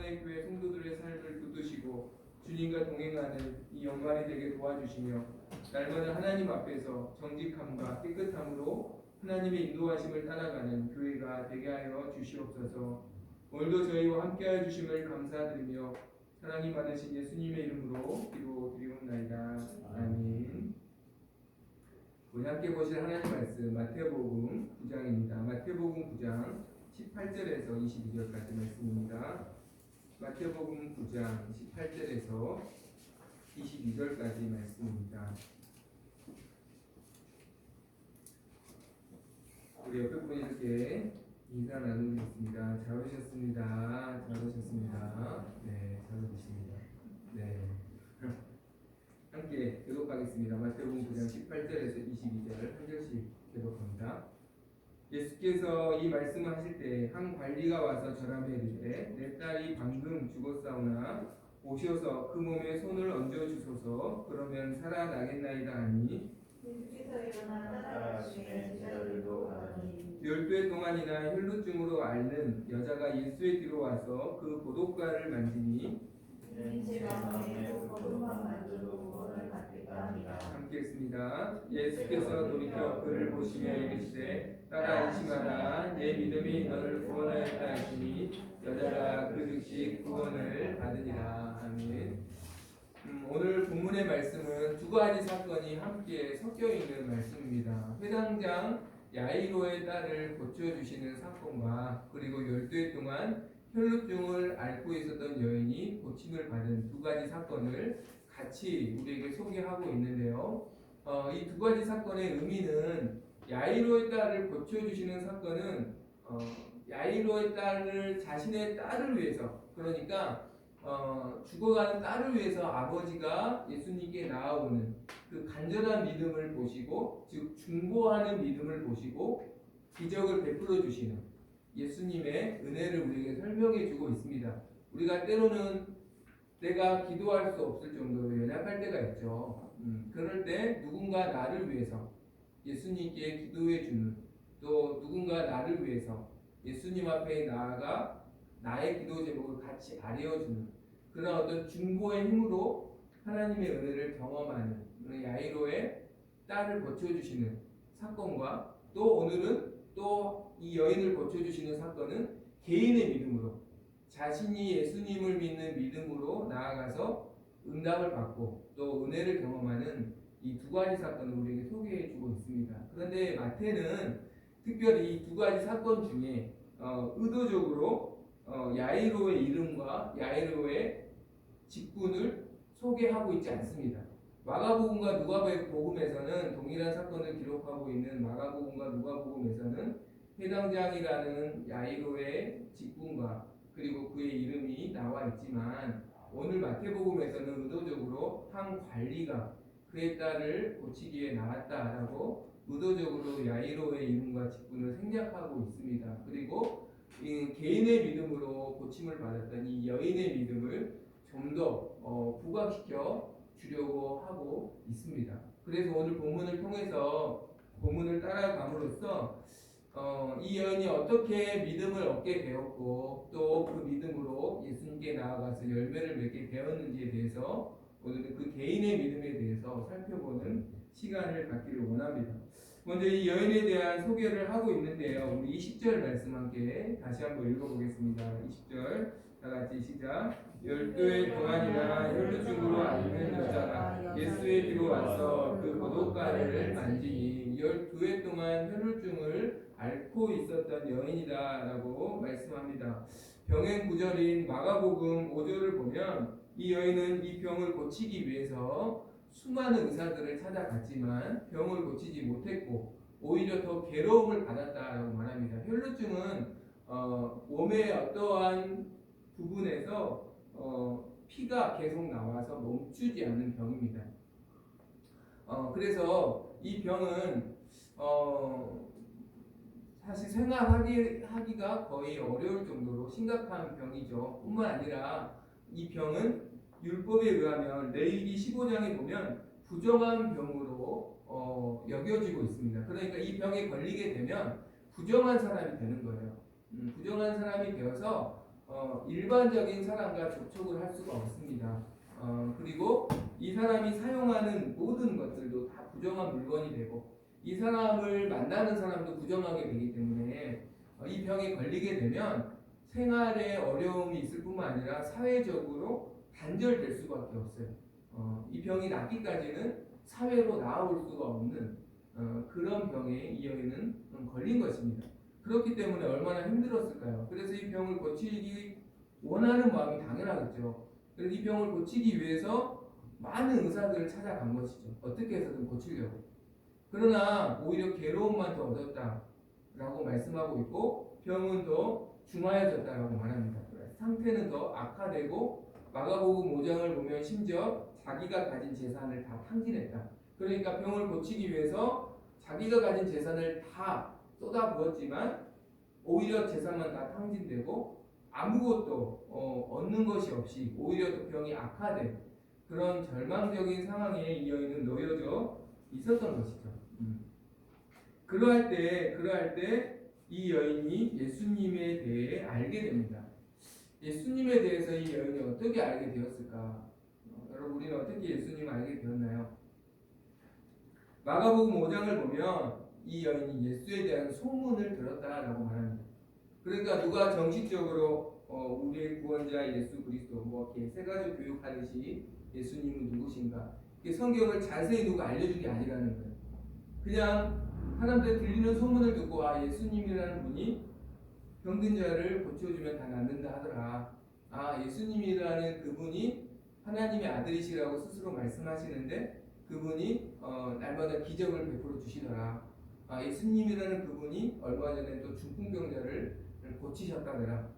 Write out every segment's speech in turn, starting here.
사랑의 교회 성도들의 삶을 붙드시고 주님과 동행하는 이 영광이 되게 도와주시며 날마다 하나님 앞에서 정직함과 깨끗함으로 하나님의 인도하심을 따라가는 교회가 되게 하여 주시옵소서. 오늘도 저희와 함께하여 주심을 감사드리며 사랑이 많으신 예수님의 이름으로 기도드리옵나이다. 아멘. 우리 함께 보실 하나님 말씀 마태복음 9장입니다. 마태복음 9장 18절에서 22절까지 말씀입니다. 마태복음 9장 18절에서 22절까지 말씀입니다. 우리 옆에 분들께 인사 나누겠습니다. 잘 오셨습니다. 잘 오셨습니다. 네, 잘 오셨습니다. 네. 함께 교독하겠습니다. 마태복음 9장 18절에서 22절 한 절씩 교독합니다. 예수께서 이 말씀을 하실 때 한 관리가 와서 절함에 이르되 내 딸이 방금 죽었사오나 오셔서 그 몸에 손을 얹어 주소서. 그러면 살아나겠나이다 하니 예수께서 일어나 따라가시매 제자들도 가더니 12해 동안이나 혈루증으로 앓는 여자가 예수의 뒤로 와서 그 고독가를 만지니 제 마음에 거룩한 만져도 구원을 받겠다 하니라. 함께 했습니다. 예수께서 돌이켜 그를 보시며 이르시되 딸아 안심하라 내 믿음이 너를 구원하였다 하시니 여자가 그 즉시 구원을 받으니라. 아멘. 오늘 본문의 말씀은 두 가지 사건이 함께 섞여 있는 말씀입니다. 회당장 야이로의 딸을 고쳐주시는 사건과 그리고 12해 동안 혈루증을 앓고 있었던 여인이 고침을 받은 두 가지 사건을 같이 우리에게 소개하고 있는데요. 이 두 가지 사건의 의미는 야이로의 딸을 고쳐주시는 사건은 야이로의 딸을 자신의 딸을 위해서, 그러니까 죽어가는 딸을 위해서 아버지가 예수님께 나아오는 그 간절한 믿음을 보시고, 즉 중보하는 믿음을 보시고 기적을 베풀어 주시는 예수님의 은혜를 우리에게 설명해 주고 있습니다. 우리가 때로는 내가 기도할 수 없을 정도로 연약할 때가 있죠. 그럴 때 누군가 나를 위해서 예수님께 기도해 주는, 또 누군가 나를 위해서 예수님 앞에 나아가 나의 기도 제목을 같이 아뢰어주는 그런 어떤 중보의 힘으로 하나님의 은혜를 경험하는 야이로의 딸을 고쳐주시는 사건과, 또 오늘은 또 이 여인을 고쳐주시는 사건은 개인의 믿음으로, 자신이 예수님을 믿는 믿음으로 나아가서 응답을 받고 또 은혜를 경험하는 이 두 가지 사건을 우리에게 소개해 주고 있습니다. 그런데 마태는 특별히 이 두 가지 사건 중에 의도적으로 야이로의 이름과 야이로의 직분을 소개하고 있지 않습니다. 마가복음과 누가복음에서는 동일한 사건을 기록하고 있는 마가복음과 누가복음에서는 회당장이라는 야이로의 직분과 그리고 그의 이름이 나와 있지만, 오늘 마태복음에서는 의도적으로 한 관리가 그의 딸을 고치기에 나왔다라고 의도적으로 야이로의 이름과 직분을 생략하고 있습니다. 그리고 이 개인의 믿음으로 고침을 받았던 이 여인의 믿음을 좀 더 부각시켜 주려고 하고 있습니다. 그래서 오늘 본문을 통해서 본문을 따라감으로써 이 여인이 어떻게 믿음을 얻게 되었고 또 그 믿음으로 예수님께 나아가서 열매를 맺게 되었는지에 대해서 오늘은 그 개인의 믿음에 대해서 살펴보는 시간을 갖기를 원합니다. 먼저 이 여인에 대한 소개를 하고 있는데요. 우리 20절 말씀 함께 다시 한번 읽어보겠습니다. 20절 다 같이 시작. 12해 동안이나 혈루증으로 앓는 여자가 예수의 뒤로 와서 그 고독가를 만지니 12해 동안 혈루증을 앓고 있었던 여인이다라고 말씀합니다. 병행 구절인 마가복음 5절을 보면 이 여인은 이 병을 고치기 위해서 수많은 의사들을 찾아갔지만 병을 고치지 못했고 오히려 더 괴로움을 받았다라고 말합니다. 혈루증은 몸의 어떠한 부분에서 피가 계속 나와서 멈추지 않는 병입니다. 그래서 이 병은 사실 생활하기가 거의 어려울 정도로 심각한 병이죠. 뿐만 아니라 이 병은 율법에 의하면 레위기 15장에 보면 부정한 병으로 여겨지고 있습니다. 그러니까 이 병에 걸리게 되면 부정한 사람이 되는 거예요. 부정한 사람이 되어서 일반적인 사람과 접촉을 할 수가 없습니다. 그리고 이 사람이 사용하는 모든 것들도 다 부정한 물건이 되고 이 사람을 만나는 사람도 부정하게 되기 때문에 이 병에 걸리게 되면 생활에 어려움이 있을 뿐만 아니라 사회적으로 단절될 수밖에 없어요. 이 병이 낫기까지는 사회로 나아올 수가 없는 그런 병에 이 여인은 걸린 것입니다. 그렇기 때문에 얼마나 힘들었을까요? 그래서 이 병을 고치기 원하는 마음이 당연하겠죠. 그래서 이 병을 고치기 위해서 많은 의사들을 찾아간 것이죠. 어떻게 해서든 고치려고. 그러나 오히려 괴로움만 더 얻었다라고 말씀하고 있고 병은 더 중하여졌다라고 말합니다. 상태는 더 악화되고 마가복음 5장을 보면 심지어 자기가 가진 재산을 다 탕진했다. 그러니까 병을 고치기 위해서 자기가 가진 재산을 다 쏟아부었지만 오히려 재산만 다 탕진되고 아무것도 얻는 것이 없이 오히려 더 병이 악화된 그런 절망적인 상황에 이 여인은 놓여져 있었던 것이죠. 그러할 때 이 여인이 예수님에 대해 알게 됩니다. 예수님에 대해서 이 여인이 어떻게 알게 되었을까? 여러분 우리는 어떻게 예수님을 알게 되었나요? 마가복음 5장을 보면 이 여인이 예수에 대한 소문을 들었다라고 말합니다. 그러니까 누가 정식적으로 우리의 구원자 예수 그리스도 뭐 이렇게 세 가지 교육하듯이 예수님은 누구신가? 성경을 자세히 누가 알려준 게 아니라는 거예요. 그냥 사람들 들리는 소문을 듣고 예수님이라는 분이 병든 자를 고쳐주면 다 낫는다 하더라. 예수님이라는 그분이 하나님의 아들이시라고 스스로 말씀하시는데 그분이 날마다 기적을 베풀어 주시더라. 예수님이라는 그분이 얼마 전에 또 중풍병자를 고치셨다더라.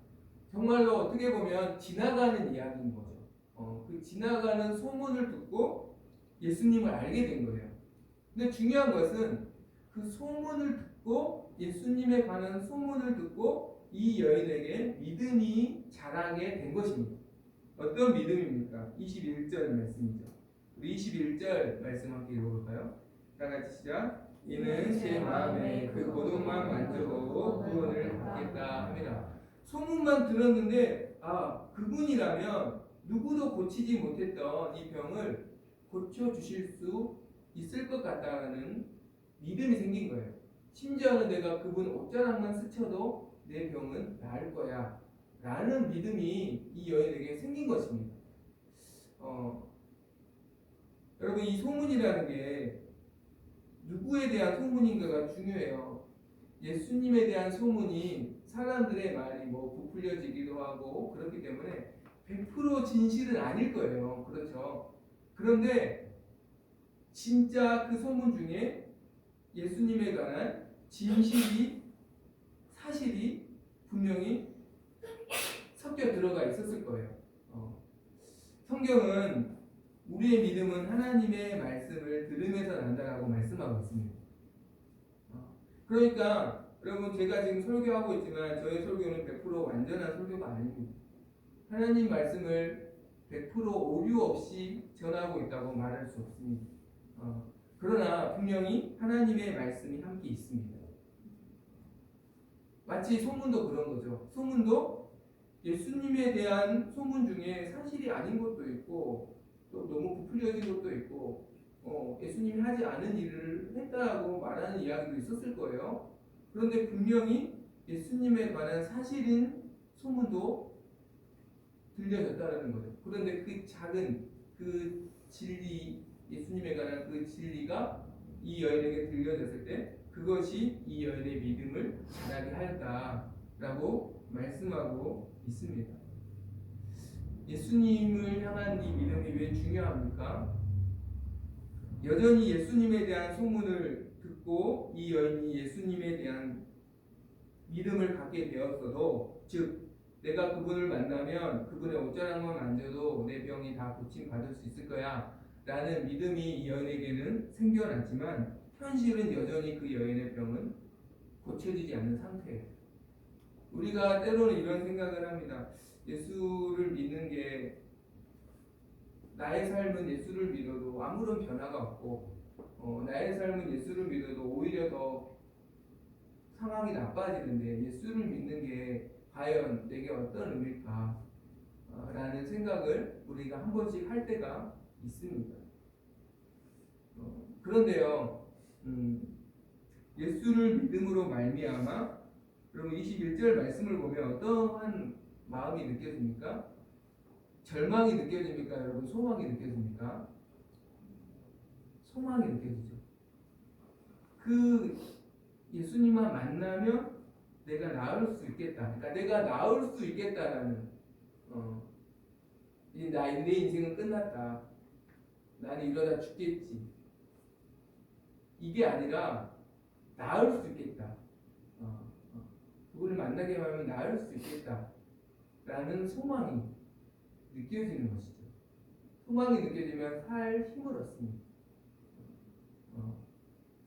정말로 어떻게 보면 지나가는 이야기인 거죠. 그 지나가는 소문을 듣고 예수님을 알게 된 거예요. 근데 중요한 것은 그 소문을 듣고 예수님에 관한 소문을 듣고 이 여인에게 믿음이 자라게 된 것입니다. 어떤 믿음입니까? 21절 말씀이죠. 우리 21절 말씀 함께 읽어볼까요? 다 같이 시작. 이는 제 마음에 그 고동만 만져도 구원을 받겠다 합니다. 소문만 들었는데 그분이라면 누구도 고치지 못했던 이 병을 고쳐주실 수 있을 것 같다는 믿음이 생긴 거예요. 심지어는 내가 그분 옷자락만 스쳐도 내 병은 나을 거야 라는 믿음이 이 여인에게 생긴 것입니다. 여러분 이 소문이라는 게 누구에 대한 소문인가가 중요해요. 예수님에 대한 소문이 사람들의 말이 부풀려지기도 하고 그렇기 때문에 100% 진실은 아닐 거예요. 그렇죠. 그런데 진짜 그 소문 중에 예수님에 관한 진실이 사실이 분명히 섞여 들어가 있었을 거예요. 성경은 우리의 믿음은 하나님의 말씀을 들으면서 난다라고 말씀하고 있습니다. 그러니까 여러분 제가 지금 설교하고 있지만 저의 설교는 100% 완전한 설교가 아닙니다. 하나님 말씀을 100% 오류 없이 전하고 있다고 말할 수 없습니다. 그러나 분명히 하나님의 말씀이 함께 있습니다. 마치 소문도 그런 거죠. 소문도 예수님에 대한 소문 중에 사실이 아닌 것도 있고 또 너무 부풀려진 것도 있고 예수님이 하지 않은 일을 했다고 말하는 이야기도 있었을 거예요. 그런데 분명히 예수님에 관한 사실인 소문도 들려졌다는 거죠. 그런데 그 작은 그 진리, 예수님에 관한 그 진리가 이 여인에게 들려졌을 때 그것이 이 여인의 믿음을 자라게 하였다라고 말씀하고 있습니다. 예수님을 향한 이 믿음이 왜 중요합니까? 여전히 예수님에 대한 소문을 듣고 이 여인이 예수님에 대한 믿음을 갖게 되었어도, 즉 내가 그분을 만나면 그분의 옷자락만 만져도 내 병이 다 고침받을 수 있을 거야 라는 믿음이 이 여인에게는 생겨났지만 현실은 여전히 그 여인의 병은 고쳐지지 않는 상태예요. 우리가 때로는 이런 생각을 합니다. 예수를 믿는 게 나의 삶은 예수를 믿어도 아무런 변화가 없고 나의 삶은 예수를 믿어도 오히려 더 상황이 나빠지는데 예수를 믿는 게 과연 내게 어떤 의미일까? 라는 생각을 우리가 한 번씩 할 때가 있습니다. 그런데요, 예수를 믿음으로 말미암아 여러분 21절 말씀을 보면 어떠한 마음이 느껴집니까? 절망이 느껴집니까? 여러분 소망이 느껴집니까? 소망이 느껴지죠. 그 예수님만 만나면 내가 나을 수 있겠다. 그러니까 내가 나을 수 있겠다라는 내 인생은 끝났다. 나는 이러다 죽겠지. 이게 아니라 나을 수 있겠다. 그분을 만나게 하면 나을 수 있겠다. 라는 소망이 느껴지는 것이죠. 소망이 느껴지면 살 힘을 얻습니다.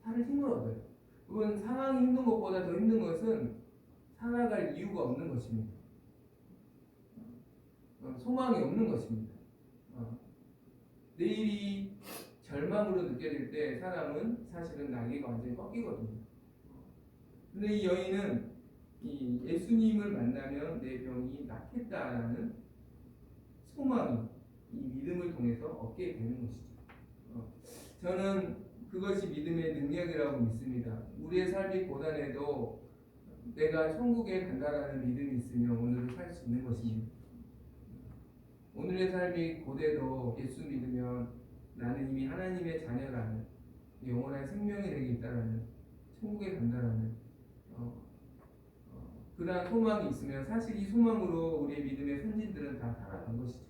살 힘을 얻어요. 그건 상황이 힘든 것보다 더 힘든 것은 살아갈 이유가 없는 것입니다. 소망이 없는 것입니다. 내일이 절망으로 느껴질 때 사람은 사실은 낙이가 완전히 꺾이거든요. 근데 이 여인은 이 예수님을 만나면 내 병이 낫겠다라는 소망이 이 믿음을 통해서 얻게 되는 것이죠. 저는 그것이 믿음의 능력이라고 믿습니다. 우리의 삶이 고단해도 내가 천국에 간다라는 믿음이 있으면 오늘을 살 수 있는 것입니다. 오늘의 삶이 고대도 예수 믿으면 나는 이미 하나님의 자녀라는 영원한 생명이 내게 있다라는 천국에 간다라는 그러한 소망이 있으면 사실 이 소망으로 우리의 믿음의 선진들은 다 살아간 것이죠.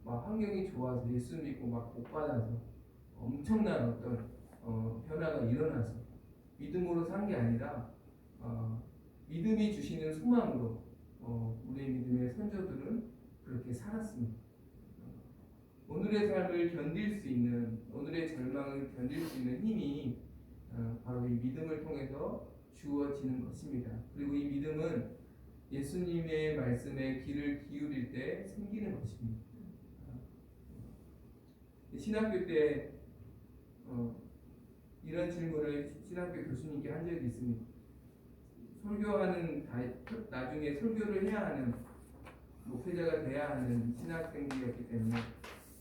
막 환경이 좋아서 예수 믿고 막 복받아서 엄청난 어떤 변화가 일어나서 믿음으로 산 게 아니라 믿음이 주시는 소망으로 우리의 믿음의 선조들은 그렇게 살았습니다. 오늘의 삶을 견딜 수 있는, 오늘의 절망을 견딜 수 있는 힘이 바로 이 믿음을 통해서 주어지는 것입니다. 그리고 이 믿음은 예수님의 말씀에 귀를 기울일 때 생기는 것입니다. 신학교 때 이런 질문을 신학교 교수님께 한 적이 있습니다. 설교하는 나중에 설교를 해야 하는 목회자가 돼야 하는 신학생들이었기 때문에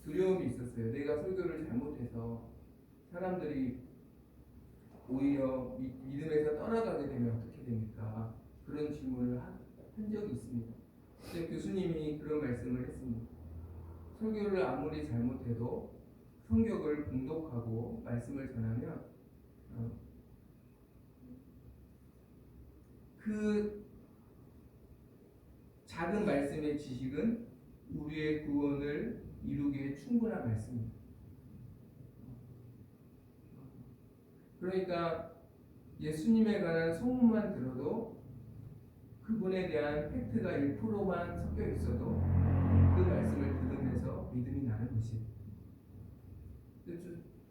두려움이 있었어요. 내가 설교를 잘못해서 사람들이 오히려 믿음에서 떠나가게 되면 어떻게 됩니까? 그런 질문을 한 적이 있습니다. 근데 교수님이 그런 말씀을 했습니다. 설교를 아무리 잘못해도 성경을 봉독하고 말씀을 전하면 그 작은 말씀의 지식은 우리의 구원을 이루기에 충분한 말씀입니다. 그러니까 예수님에 관한 소문만 들어도 그분에 대한 팩트가 1%만 섞여 있어도 그 말씀을 들으면서 믿음이 나는 것이에요.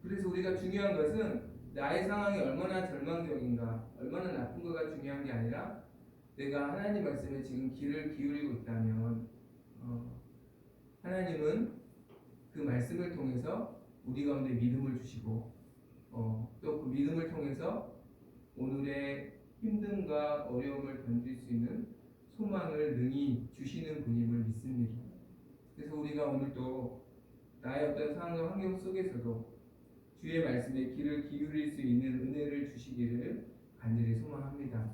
그래서 우리가 중요한 것은 나의 상황이 얼마나 절망적인가, 얼마나 나쁜가가 중요한 게 아니라 내가 하나님 말씀에 지금 귀를 기울이고 있다면 하나님은 그 말씀을 통해서 우리 가운데 믿음을 주시고 또 그 믿음을 통해서 오늘의 힘듦과 어려움을 견딜 수 있는 소망을 능히 주시는 분임을 믿습니다. 그래서 우리가 오늘도 나의 어떤 상황과 환경 속에서도 주의 말씀에 귀를 기울일 수 있는 은혜를 주시기를 간절히 소망합니다.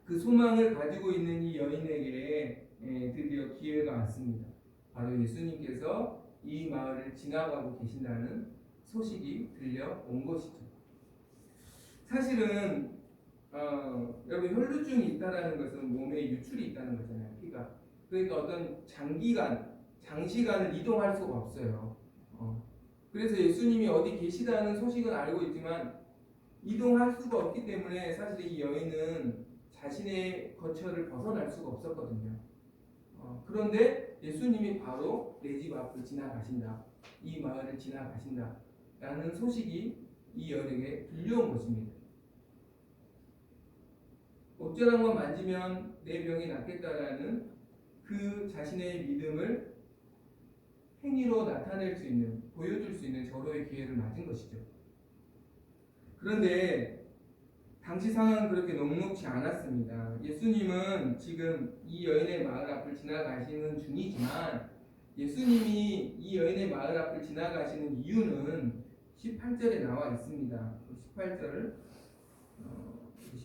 그 소망을 가지고 있는 이 여인에게 드디어 기회가 왔습니다. 바로 예수님께서 이 마을을 지나가고 계신다는 소식이 들려온 것이죠. 사실은 여러분 혈루증이 있다는 것은 몸에 유출이 있다는 거잖아요. 피가. 그러니까 어떤 장시간을 이동할 수가 없어요. 그래서 예수님이 어디 계시다는 소식은 알고 있지만 이동할 수가 없기 때문에 사실 이 여인은 자신의 거처를 벗어날 수가 없었거든요. 그런데 예수님이 바로 내 집 앞을 지나가신다. 이 마을을 지나가신다. 라는 소식이 이 여인에게 들려온 것입니다. 옷자락만 만지면 내 병이 낫겠다라는 그 자신의 믿음을 행위로 나타낼 수 있는, 보여줄 수 있는 절호의 기회를 맞은 것이죠. 그런데 당시 상황은 그렇게 녹록지 않았습니다. 예수님은 지금 이 여인의 마을 앞을 지나가시는 중이지만 예수님이 이 여인의 마을 앞을 지나가시는 이유는 18절에 나와 있습니다. 18절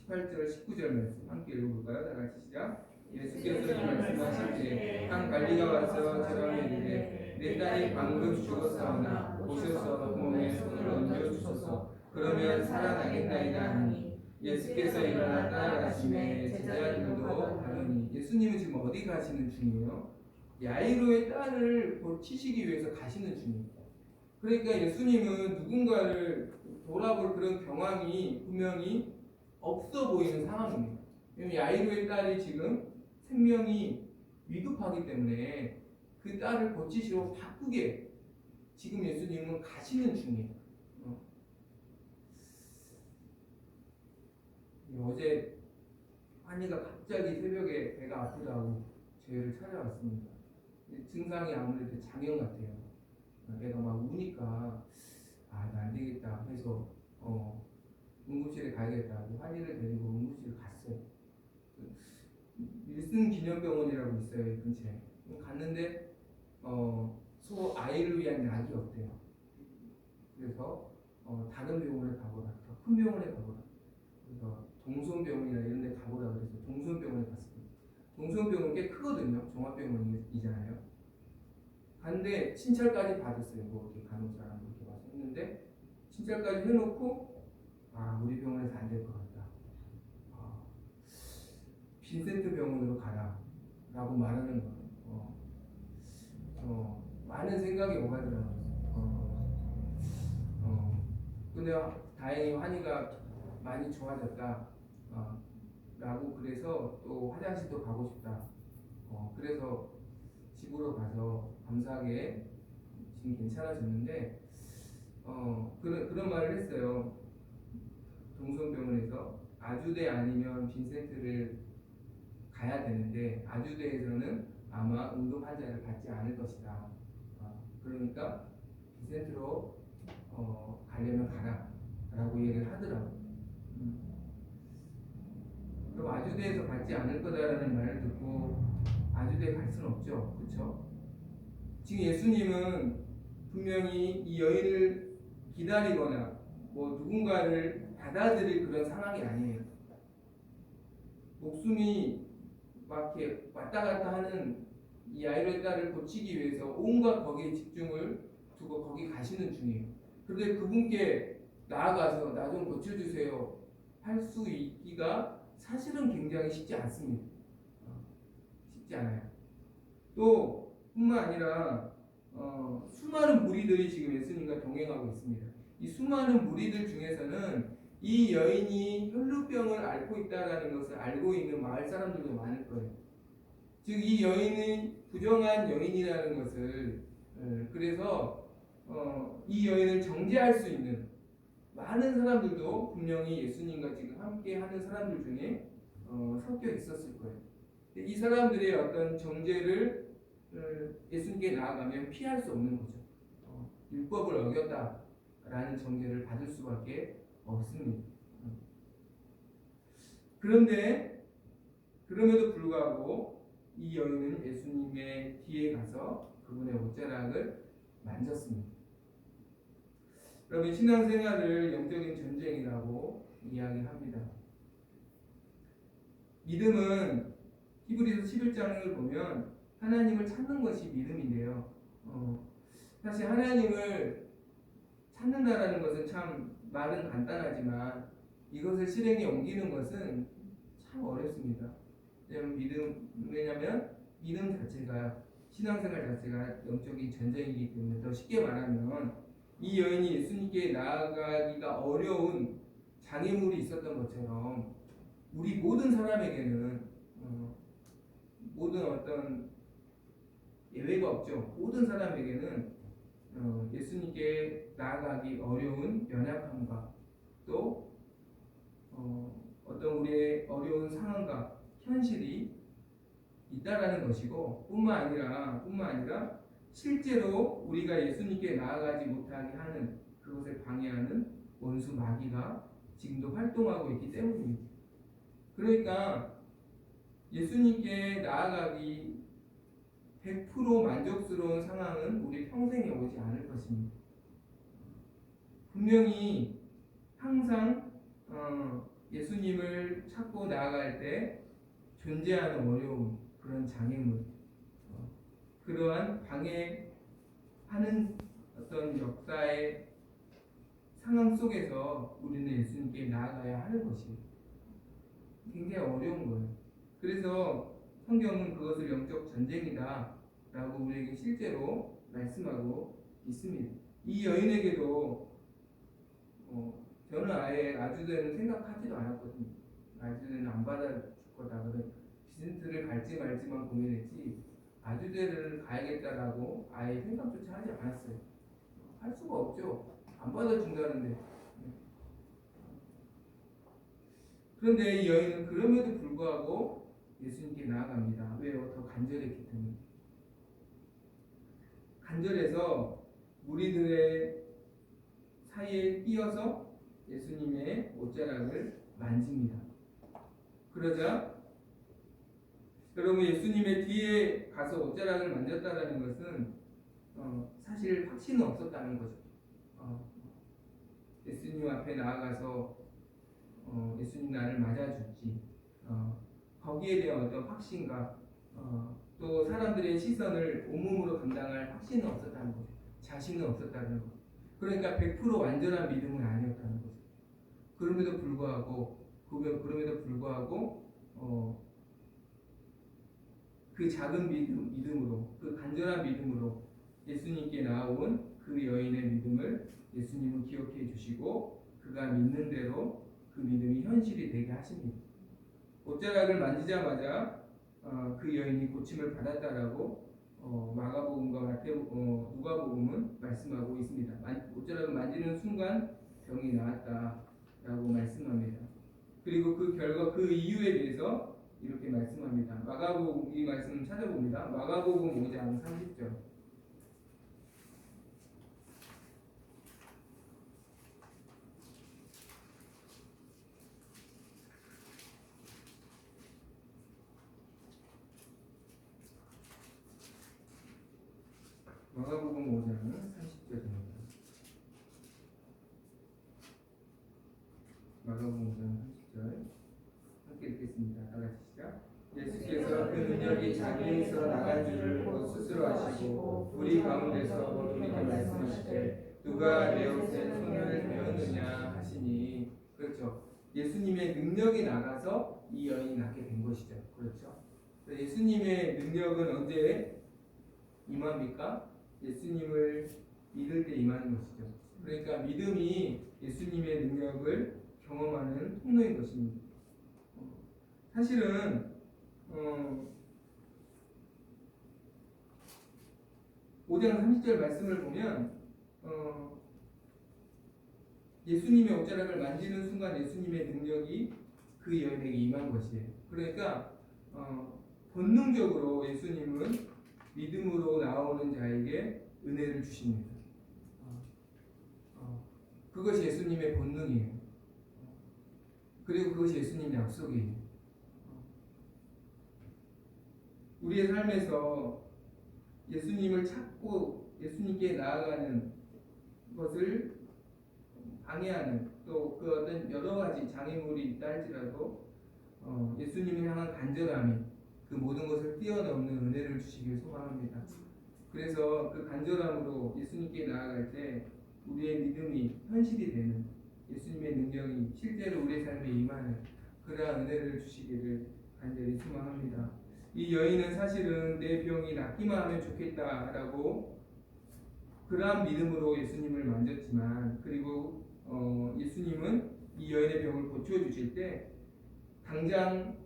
19절 말씀 함께 읽어볼까요? 다 같이 시작. 예수께서 이 말씀하실 때 한 관리가 와서 저ram에 이르되 내 딸이 방금 죽었사오나 오셔서 몸에 손을 얹어 주소서. 그러면 살아나겠나이다 하니 예수께서 일어나 따라가시매 제자들도 가더니 예수님은 지금 어디 가시는 중이에요? 야이로의 딸을 고치시기 위해서 가시는 중입니다. 그러니까 예수님은 누군가를 돌아볼 그런 경황이 분명히 없어 보이는 상황입니다. 왜냐하면 야이로의 딸이 지금 생명이 위급하기 때문에 그 딸을 고치시러 바쁘게 지금 예수님은 가시는 중이에요. 어제 환희가 갑자기 새벽에 배가 아프다고 저희를 찾아왔습니다. 증상이 아무래도 장염 같아요. 애가 막 우니까 나 안 되겠다 해서 응급실에 가야겠다고 환희를 데리고 응급실 갔어요. 윌슨 기념병원이라고 있어요, 이 근처에. 갔는데 소 아이를 위한 약이 없대요. 그래서 다른 병원에 가보라, 더 큰 병원에 가보라. 그래서 동선병원이나 이런 데 가보라 그래서 동선병원에 갔습니다. 동선병원 꽤 크거든요. 종합병원이잖아요. 갔는데 친찰까지 받았어요. 뭐 이렇게 간호사랑 이렇게 와서 했는데 친찰까지 해놓고 우리 병원에서 안 될 것 같다. 빈센트 병원으로 가라 라고 말하는 거예요. 많은 생각이 오가더라고요. 근데 다행히 환희가 많이 좋아졌다 라고 그래서 또 화장실도 가고 싶다. 그래서 집으로 가서 감사하게 지금 괜찮아졌는데 그런 말을 했어요. 동성병원에서 아주대 아니면 빈센트를 가야 되는데 아주대에서는 아마 응급 환자를 받지 않을 것이다. 그러니까 빈센트로 가려면 가라 라고 얘기를 하더라고요. 그럼 아주대에서 받지 않을 거다라는 말을 듣고 아주대에 갈 수는 없죠. 그렇죠? 지금 예수님은 분명히 이 여인을 기다리거나 뭐 누군가를 받아들일 그런 상황이 아니에요. 목숨이 막 이렇게 왔다 갔다 하는 이 야이로의 딸을 고치기 위해서 온갖 거기에 집중을 두고 거기 가시는 중이에요. 그런데 그분께 나아가서 나 좀 고쳐주세요 할 수 있기가 사실은 굉장히 쉽지 않습니다. 쉽지 않아요. 또 뿐만 아니라 수많은 무리들이 지금 예수님과 동행하고 있습니다. 이 수많은 무리들 중에서는 이 여인이 혈루병을 앓고 있다는 것을 알고 있는 마을 사람들도 많을 거예요. 즉 이 여인은 부정한 여인이라는 것을 그래서 이 여인을 정죄할 수 있는 많은 사람들도 분명히 예수님과 지금 함께하는 사람들 중에 섞여 있었을 거예요. 이 사람들의 어떤 정죄를 예수님께 나아가면 피할 수 없는 거죠. 율법을 어겼다라는 정죄를 받을 수밖에 없습니다. 그런데 그럼에도 불구하고 이 여인은 예수님의 뒤에 가서 그분의 옷자락을 만졌습니다. 여러분 신앙생활을 영적인 전쟁이라고 이야기합니다. 믿음은 히브리서 11장을 보면 하나님을 찾는 것이 믿음인데요. 사실 하나님을 찾는다라는 것은 참 말은 간단하지만 이것을 실행에 옮기는 것은 참 어렵습니다. 왜냐하면 믿음 자체가 신앙생활 자체가 영적인 전쟁이기 때문에 더 쉽게 말하면 이 여인이 예수님께 나아가기가 어려운 장애물이 있었던 것처럼 우리 모든 사람에게는 모든 어떤 예외가 없죠. 모든 사람에게는 예수님께 나아가기 어려운 연약함과 또 어떤 우리의 어려운 상황과 현실이 있다라는 것이고 뿐만 아니라 실제로 우리가 예수님께 나아가지 못하게 하는 그것을 방해하는 원수 마귀가 지금도 활동하고 있기 때문입니다. 그러니까 예수님께 나아가기 100% 만족스러운 상황은 우리 평생에 오지 않을 것입니다. 분명히 항상 예수님을 찾고 나아갈 때 존재하는 어려움, 그런 장애물, 그러한 방해하는 어떤 역사의 상황 속에서 우리는 예수님께 나아가야 하는 것이 굉장히 어려운 거예요. 그래서 성경은 그것을 영적 전쟁이다 라고 우리에게 실제로 말씀하고 있습니다. 이 여인에게도 저는 아예 아주대는 생각하지도 않았거든요. 아주대는 안 받아줄 거다. 그래 비즈니스를 갈지 말지만 고민했지 아주대를 가야겠다라고 아예 생각조차 하지 않았어요. 할 수가 없죠. 안 받아준다는데. 그런데 이 여인은 그럼에도 불구하고 예수님께 나아갑니다. 왜요? 더 간절했기 때문에. 간절해서 무리들의 사이에 끼어서 예수님의 옷자락을 만집니다. 그러자 여러분 예수님의 뒤에 가서 옷자락을 만졌다는 것은 사실 확신은 없었다는 거죠. 예수님 앞에 나아가서 예수님 나를 맞아줄지 거기에 대한 어떤 확신과 또 사람들의 시선을 온몸으로 감당할 확신은 없었다는 거죠. 자신은 없었다는 거죠. 그러니까 100% 완전한 믿음은 아니었다는 거죠. 그럼에도 불구하고 그 작은 믿음으로 그 간절한 믿음으로 예수님께 나온 그 여인의 믿음을 예수님은 기억해 주시고 그가 믿는 대로 그 믿음이 현실이 되게 하십니다. 옷자락을 만지자마자 그 여인이 고침을 받았다라고 마가복음과 누가복음은 말씀하고 있습니다. 옷자락을 만지는 순간 병이 나았다라고 말씀합니다. 그리고 그 결과 그 이유에 대해서 이렇게 말씀합니다. 마가복음 이 말씀을 찾아봅니다. 마가복음 5장 30절. 마가복음 5장 30절입니다. 마가복음 5장 30절 함께 읽겠습니다. 다 같이 시작. 예수께서 그 능력이 자기에서 나간 줄을 곧 스스로 아시고 우리 가운데서 우리에게 말씀하시되 누가 내 옷에 손을 대었느냐 하시니, 그렇죠. 예수님의 능력이 나가서 이 여인이 낫게 된 것이죠. 그렇죠. 예수님의 능력은 언제 임합니까? 예수님을 믿을 때 임하는 것이죠. 그러니까 믿음이 예수님의 능력을 경험하는 통로인 것입니다. 사실은 5장 30절 말씀을 보면 예수님의 옷자락을 만지는 순간 예수님의 능력이 그 여인에게 임한 것이에요. 그러니까 본능적으로 예수님은 믿음으로 나오는 자에게 은혜를 주십니다. 그것이 예수님의 본능이에요. 그리고 그것이 예수님의 약속이에요. 우리의 삶에서 예수님을 찾고 예수님께 나아가는 것을 방해하는 또 그 어떤 여러 가지 장애물이 있다 할지라도 예수님을 향한 간절함이 그 모든 것을 뛰어넘는 은혜를 주시길 소망합니다. 그래서 그 간절함으로 예수님께 나아갈 때 우리의 믿음이 현실이 되는 예수님의 능력이 실제로 우리의 삶에 임하는 그러한 은혜를 주시기를 간절히 소망합니다. 이 여인은 사실은 내 병이 낫기만 하면 좋겠다라고 그러한 믿음으로 예수님을 만졌지만, 그리고 예수님은 이 여인의 병을 고쳐주실 때 당장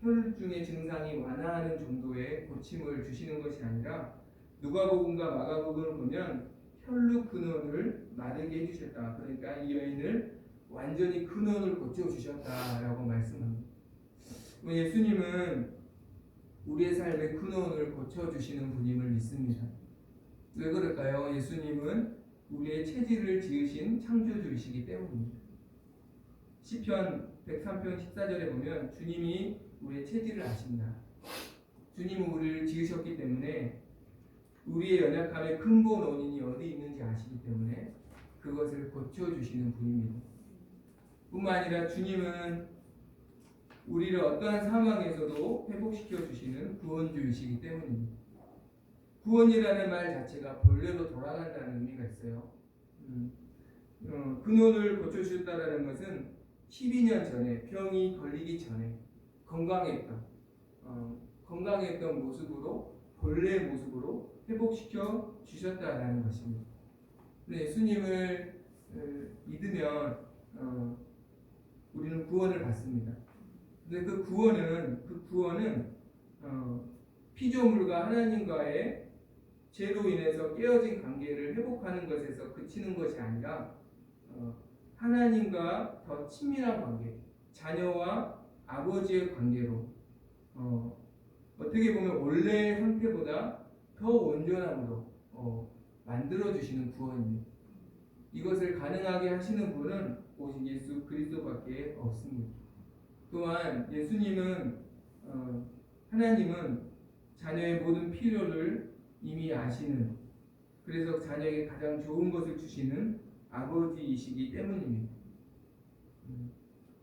혈중의 증상이 완화하는 정도의 고침을 주시는 것이 아니라 누가복음과 마가복음을 보면 혈루 근원을 마르게 해주셨다. 그러니까 이 여인을 완전히 근원을 고쳐주셨다라고 말씀합니다. 예수님은 우리의 삶의 근원을 고쳐주시는 분임을 믿습니다. 왜 그럴까요? 예수님은 우리의 체질을 지으신 창조주이시기 때문입니다. 시편 103편 14절에 보면 주님이 우리의 체질을 아신다. 주님은 우리를 지으셨기 때문에 우리의 연약함의 근본 원인이 어디 있는지 아시기 때문에 그것을 고쳐주시는 분입니다. 뿐만 아니라 주님은 우리를 어떠한 상황에서도 회복시켜 주시는 구원주이시기 때문입니다. 구원이라는 말 자체가 본래로 돌아간다는 의미가 있어요. 근원을 고쳐주셨다는 것은 12년 전에 병이 걸리기 전에 건강했던 모습으로 본래 모습으로 회복시켜 주셨다라는 것입니다. 예수님을 믿으면 우리는 구원을 받습니다. 근데 그 구원은 피조물과 하나님과의 죄로 인해서 깨어진 관계를 회복하는 것에서 그치는 것이 아니라 하나님과 더 친밀한 관계, 자녀와 아버지의 관계로 어떻게 보면 원래의 상태보다 더 온전함으로 만들어 주시는 구원입니다. 이것을 가능하게 하시는 분은 오직 예수 그리스도밖에 없습니다. 또한 예수님은 하나님은 자녀의 모든 필요를 이미 아시는, 그래서 자녀에게 가장 좋은 것을 주시는 아버지이시기 때문입니다.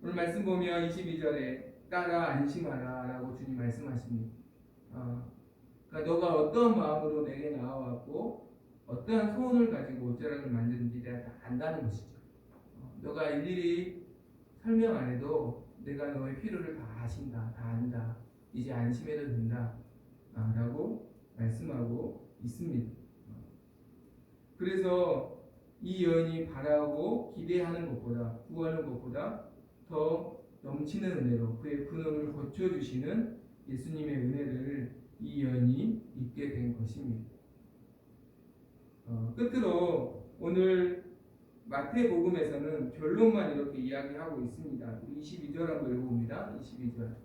오늘 말씀 보면 22절에 따라 안심하라 라고 주님 말씀하십니다. 그러니까 너가 어떤 마음으로 내게 나와왔고 어떠한 소원을 가지고 옷자락을 만드는지 내가 다 안다는 것이죠. 너가 일일이 설명 안 해도 내가 너의 필요를 다 아신다, 다 안다. 이제 안심해도 된다 라고 말씀하고 있습니다. 그래서 이 여인이 바라고 기대하는 것보다, 구하는 것보다 더 넘치는 은혜로 그의 근원을 고쳐주시는 예수님의 은혜를 이 여인이 입게 된 것입니다. 끝으로 오늘 마태복음에서는 결론만 이렇게 이야기하고 있습니다. 22절 한번 읽어봅니다. 22절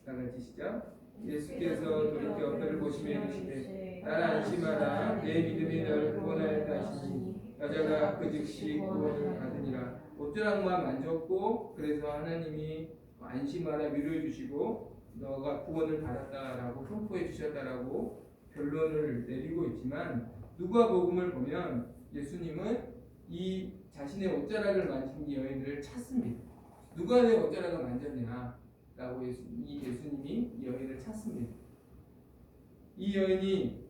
다 같이 시작. 예수께서 돌이켜 그를 보시며 이르시되 따라 안심하라 내 믿음이 너를 구원하였다 하시니 여자가 그 즉시 구원을 받으니라. 옷자락만 만졌고 그래서 하나님이 안심하라 위로해 주시고 너가 구원을 받았다라고 선포해 주셨다라고 결론을 내리고 있지만 누가복음을 보면 예수님은 이 자신의 옷자락을 만진 이 여인을 찾습니다. 누가 내 옷자락을 만졌냐 라고 예수님이 이 여인을 찾습니다. 이 여인이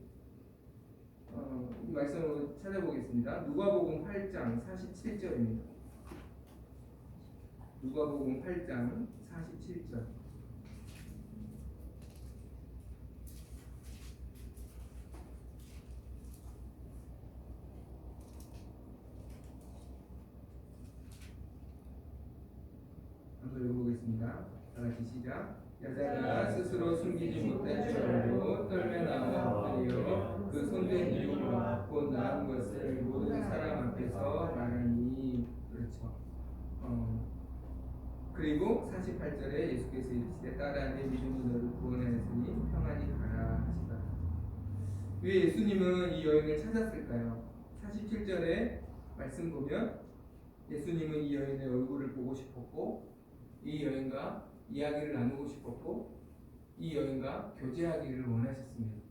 이 말씀을 찾아보겠습니다. 누가복음 8장 47절입니다. 누가복음 8장 47절. 한번 읽어보겠습니다. 다같이 시작. 여자가 스스로 숨기지 못한 죄로 떨며 나와 엎드려 그 손댄 이유와 곧 나은 것을 모든 사람 앞에서 말하니. 그렇죠. 그리고 48절에 예수께서 이르시되 따라 내 믿음이 너를 구원하였으니 평안히 가라 하시더라. 왜 예수님은 이 여인을 찾았을까요? 47절에 말씀 보면 예수님은 이 여인의 얼굴을 보고 싶었고 이 여인과 이야기를 나누고 싶었고 이 여인과 교제하기를 원하셨습니다.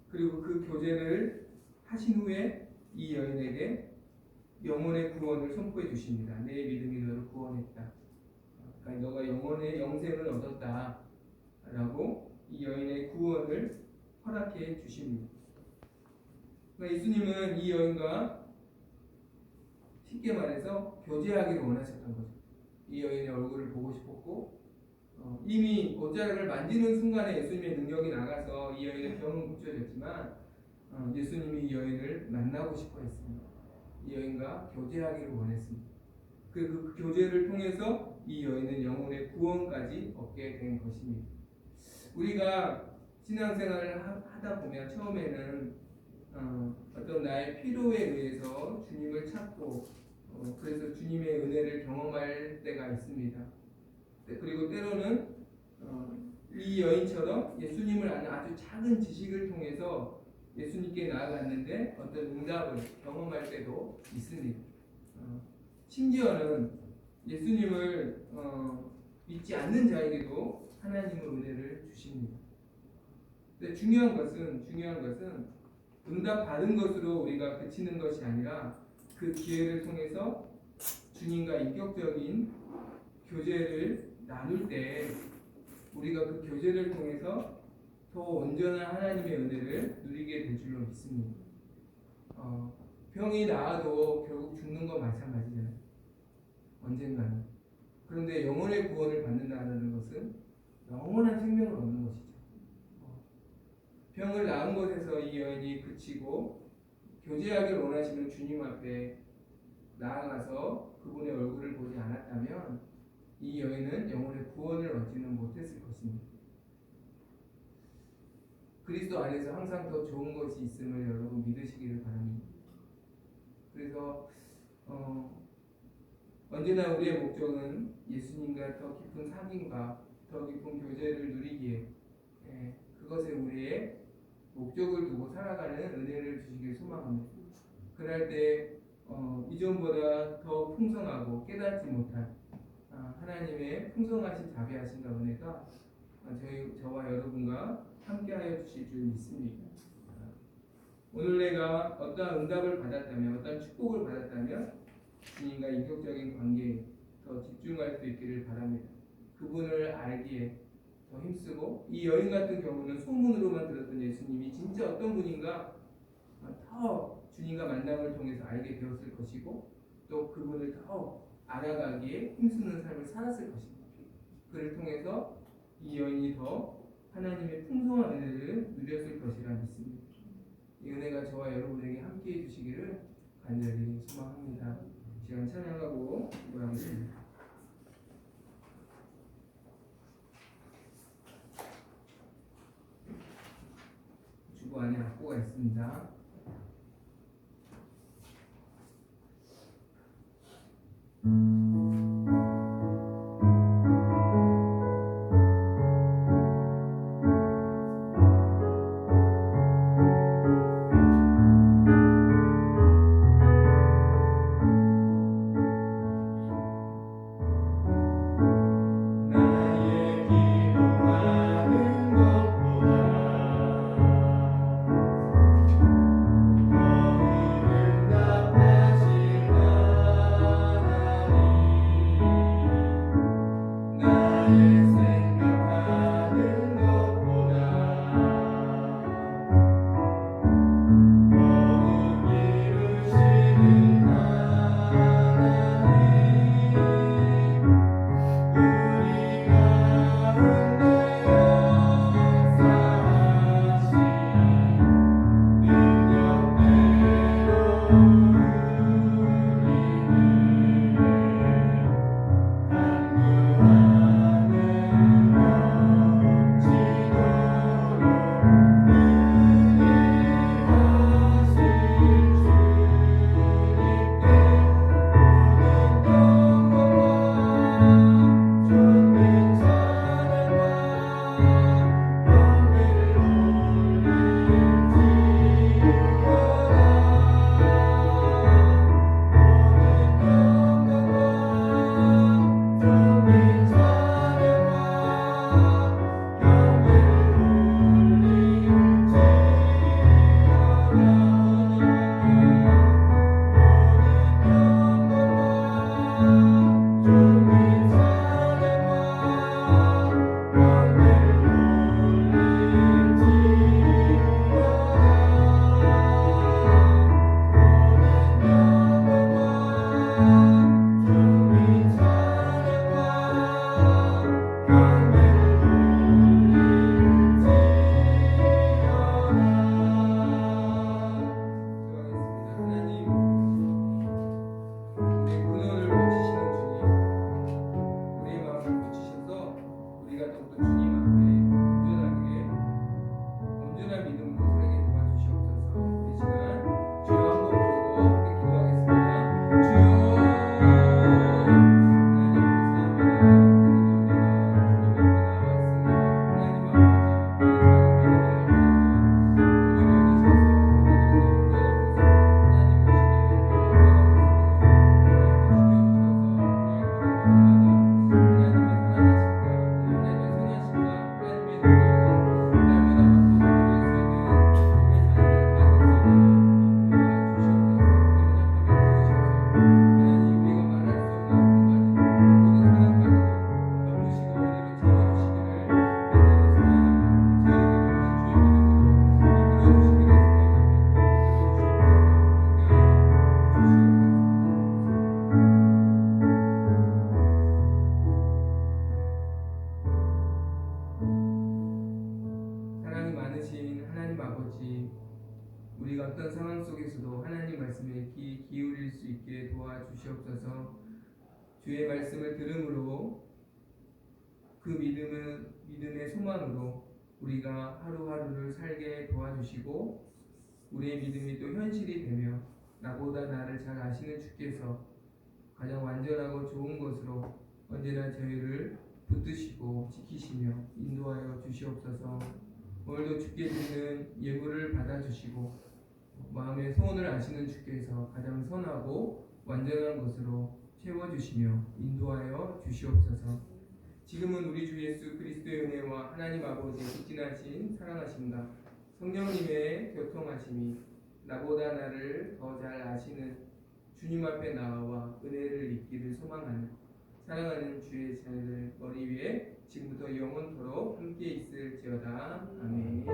그리고 그 교제를 하신 후에 이 여인에게 영혼의 구원을 선포해 주십니다. 내 믿음이 너를 구원했다. 그러니까 너가 영혼의 영생을 얻었다 라고 이 여인의 구원을 허락해 주십니다. 그러니까 예수님은 이 여인과 쉽게 말해서 교제하기를 원하셨던 거죠. 이 여인의 얼굴을 보고 싶었고 이미 옷자락을 만지는 순간에 예수님의 능력이 나가서 이 여인의 병은 고쳐졌지만 예수님이 이 여인을 만나고 싶어 했습니다. 이 여인과 교제하기를 원했습니다. 그 교제를 통해서 이 여인은 영혼의 구원까지 얻게 된 것입니다. 우리가 신앙생활을 하다 보면 처음에는 어떤 나의 필요에 의해서 주님을 찾고 그래서 주님의 은혜를 경험할 때가 있습니다. 그리고 때로는 이 여인처럼 예수님을 아는 아주 작은 지식을 통해서 예수님께 나아갔는데 어떤 응답을 경험할 때도 있습니다. 심지어는 예수님을 믿지 않는 자에게도 하나님은 은혜를 주십니다. 근데 중요한 것은 응답 받은 것으로 우리가 그치는 것이 아니라 그 기회를 통해서 주님과 인격적인 교제를 나눌 때 우리가 그 교제를 통해서 더 온전한 하나님의 은혜를 누리게 될 줄로 믿습니다. 병이 나아도 결국 죽는 건 마찬가지잖아요. 언젠가는. 그런데 영혼의 구원을 받는다는 것은 영원한 생명을 얻는 것이죠. 병을 나은 곳에서 이 여인이 그치고 교제하기를 원하시는 주님 앞에 나아가서 그분의 얼굴을 보지 않았다면 이 여인은 영혼의 구원을 얻지는 못했을 것입니다. 그리스도 안에서 항상 더 좋은 것이 있음을 여러분 믿으시기를 바랍니다. 그래서 언제나 우리의 목적은 예수님과 더 깊은 사귐과 더 깊은 교제를 누리기에 그것에 우리의 목적을 두고 살아가는 은혜를 주시길 소망합니다. 그럴 때 이전보다 더 풍성하고 깨닫지 못한 하나님의 풍성하신 자비하신가 은혜가 저와 여러분과 함께하여 주실 줄 믿습니다. 오늘 내가 어떠한 응답을 받았다면, 어떠한 축복을 받았다면 주님과 인격적인 관계에 더 집중할 수 있기를 바랍니다. 그분을 알기에 더 힘쓰고, 이 여인 같은 경우는 소문으로만 들었던 예수님이 진짜 어떤 분인가 더 주님과 만남을 통해서 알게 되었을 것이고, 또 그분을 더 알아가기에 힘쓰는 삶을 살았을 것입니다. 그를 통해서 이 여인이 더 하나님의 풍성한 은혜를 누렸을 것이라 믿습니다. 이 은혜가 저와 여러분에게 함께해 주시기를 간절히 소망합니다. 시간 찬양하고 기도하겠습니다. 주보 안에 악보가 있습니다. 어떤 상황 속에서도 하나님 말씀에 귀 기울일 수 있게 도와주시옵소서. 주의 말씀을 들음으로 그 믿음의 소망으로 우리가 하루하루를 살게 도와주시고 우리의 믿음이 또 현실이 되며 나보다 나를 잘 아시는 주께서 가장 완전하고 좋은 것으로 언제나 저희를 붙드시고 지키시며 인도하여 주시옵소서. 오늘도 주께 드리는 예물을 받아주시고 마음의 소원을 아시는 주께서 가장 선하고 완전한 것으로 채워주시며 인도하여 주시옵소서. 지금은 우리 주 예수 그리스도의 은혜와 하나님 아버지의 극진하신 사랑하심과 성령님의 교통하심이 나보다 나를 더 잘 아시는 주님 앞에 나와 은혜를 입기를 소망하는 사랑하는 주의 자녀들 머리 위에 지금부터 영원토록 함께 있을지어다. 아멘.